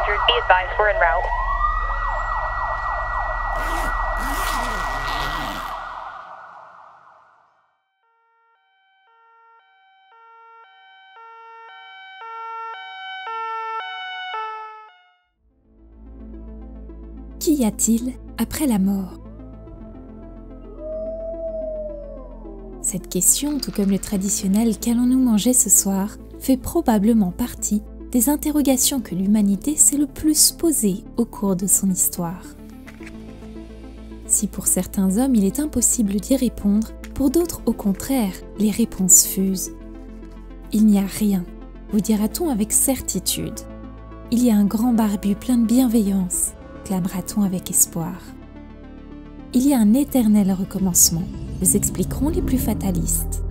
be advised we're en route. Qu'y a-t-il après la mort? Cette question, tout comme le traditionnel « Qu'allons-nous manger ce soir ?», fait probablement partie des interrogations que l'humanité s'est le plus posées au cours de son histoire. Si pour certains hommes il est impossible d'y répondre, pour d'autres au contraire, les réponses fusent. Il n'y a rien, vous dira-t-on avec certitude. Il y a un grand barbu plein de bienveillance, clamera-t-on avec espoir. Il y a un éternel recommencement, nous expliqueront les plus fatalistes.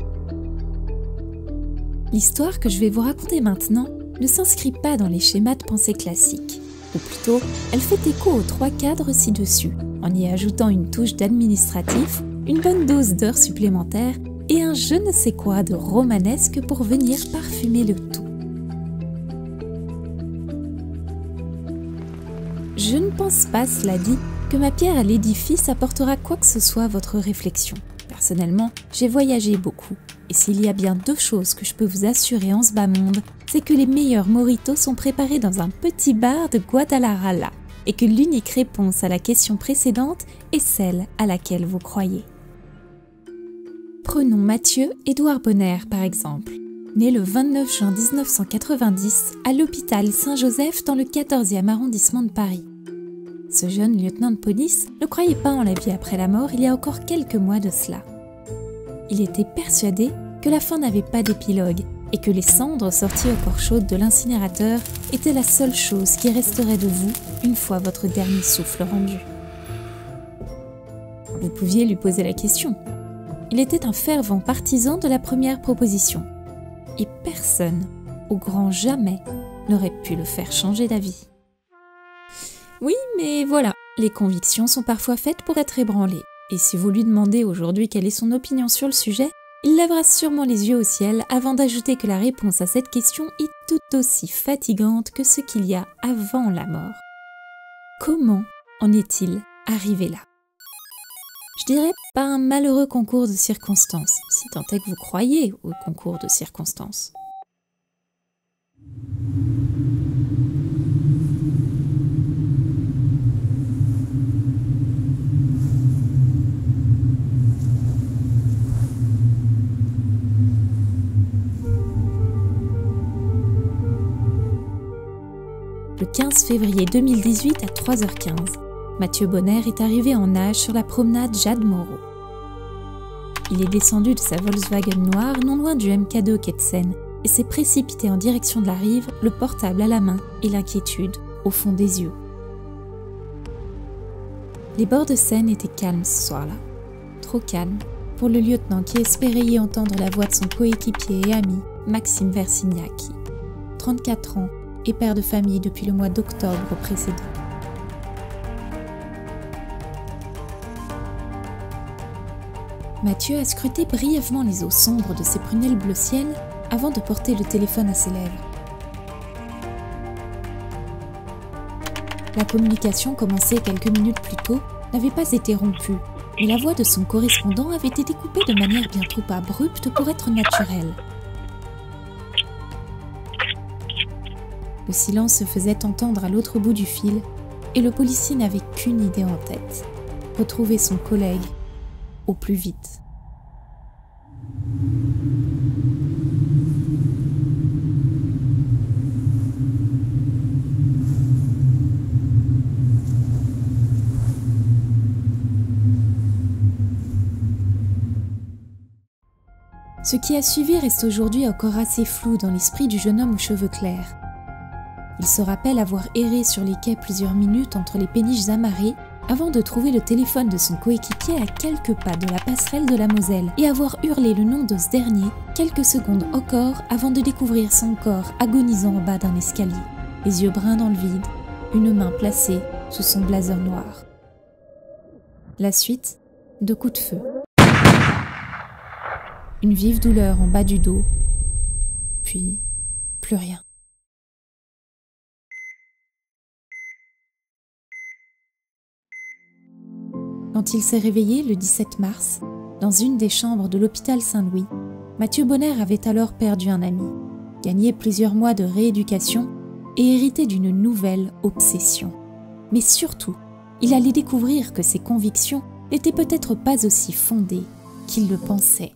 L'histoire que je vais vous raconter maintenant ne s'inscrit pas dans les schémas de pensée classiques, ou plutôt, elle fait écho aux 3 cadres ci-dessus, en y ajoutant une touche d'administratif, une bonne dose d'heures supplémentaires et un je ne sais quoi de romanesque pour venir parfumer le tout. Je ne pense pas, cela dit, que ma pierre à l'édifice apportera quoi que ce soit à votre réflexion. Personnellement, j'ai voyagé beaucoup, et s'il y a bien 2 choses que je peux vous assurer en ce bas monde, c'est que les meilleurs mojitos sont préparés dans un petit bar de Guadalajara, et que l'unique réponse à la question précédente est celle à laquelle vous croyez. Prenons Mathieu Édouard Bonner par exemple. Né le 29 juin 1990 à l'hôpital Saint-Joseph dans le 14e arrondissement de Paris. Ce jeune lieutenant de police ne croyait pas en la vie après la mort il y a encore quelques mois de cela. Il était persuadé que la fin n'avait pas d'épilogue et que les cendres sorties au corps chaud de l'incinérateur étaient la seule chose qui resterait de vous une fois votre dernier souffle rendu. Vous pouviez lui poser la question. Il était un fervent partisan de la première proposition. Et personne, au grand jamais, n'aurait pu le faire changer d'avis. Oui, mais voilà, les convictions sont parfois faites pour être ébranlées. Et si vous lui demandez aujourd'hui quelle est son opinion sur le sujet, il lèvera sûrement les yeux au ciel avant d'ajouter que la réponse à cette question est tout aussi fatigante que ce qu'il y a avant la mort. Comment en est-il arrivé là? Je dirais pas un malheureux concours de circonstances, si tant est que vous croyez au concours de circonstances. Le 15 février 2018 à 3h15, Mathieu Bonner est arrivé en nage sur la promenade Jade Moreau. Il est descendu de sa Volkswagen noire non loin du MK2 quai de Seine et s'est précipité en direction de la rive, le portable à la main et l'inquiétude au fond des yeux. Les bords de Seine étaient calmes ce soir-là. Trop calmes pour le lieutenant qui espérait y entendre la voix de son coéquipier et ami, Maxime Versignac, 34 ans et père de famille depuis le mois d'octobre précédent. Mathieu a scruté brièvement les eaux sombres de ses prunelles bleu ciel avant de porter le téléphone à ses lèvres. La communication commencée quelques minutes plus tôt n'avait pas été rompue, mais la voix de son correspondant avait été coupée de manière bien trop abrupte pour être naturelle. Le silence se faisait entendre à l'autre bout du fil et le policier n'avait qu'une idée en tête, retrouver son collègue au plus vite. Ce qui a suivi reste aujourd'hui encore assez flou dans l'esprit du jeune homme aux cheveux clairs. Il se rappelle avoir erré sur les quais plusieurs minutes entre les péniches amarrées avant de trouver le téléphone de son coéquipier à quelques pas de la passerelle de la Moselle et avoir hurlé le nom de ce dernier quelques secondes encore avant de découvrir son corps agonisant en bas d'un escalier, les yeux bruns dans le vide, une main placée sous son blazer noir. La suite, 2 coups de feu. Une vive douleur en bas du dos, puis plus rien. Quand il s'est réveillé le 17 mars, dans une des chambres de l'hôpital Saint-Louis, Mathieu Bonnaire avait alors perdu un ami, gagné plusieurs mois de rééducation et hérité d'une nouvelle obsession. Mais surtout, il allait découvrir que ses convictions n'étaient peut-être pas aussi fondées qu'il le pensait.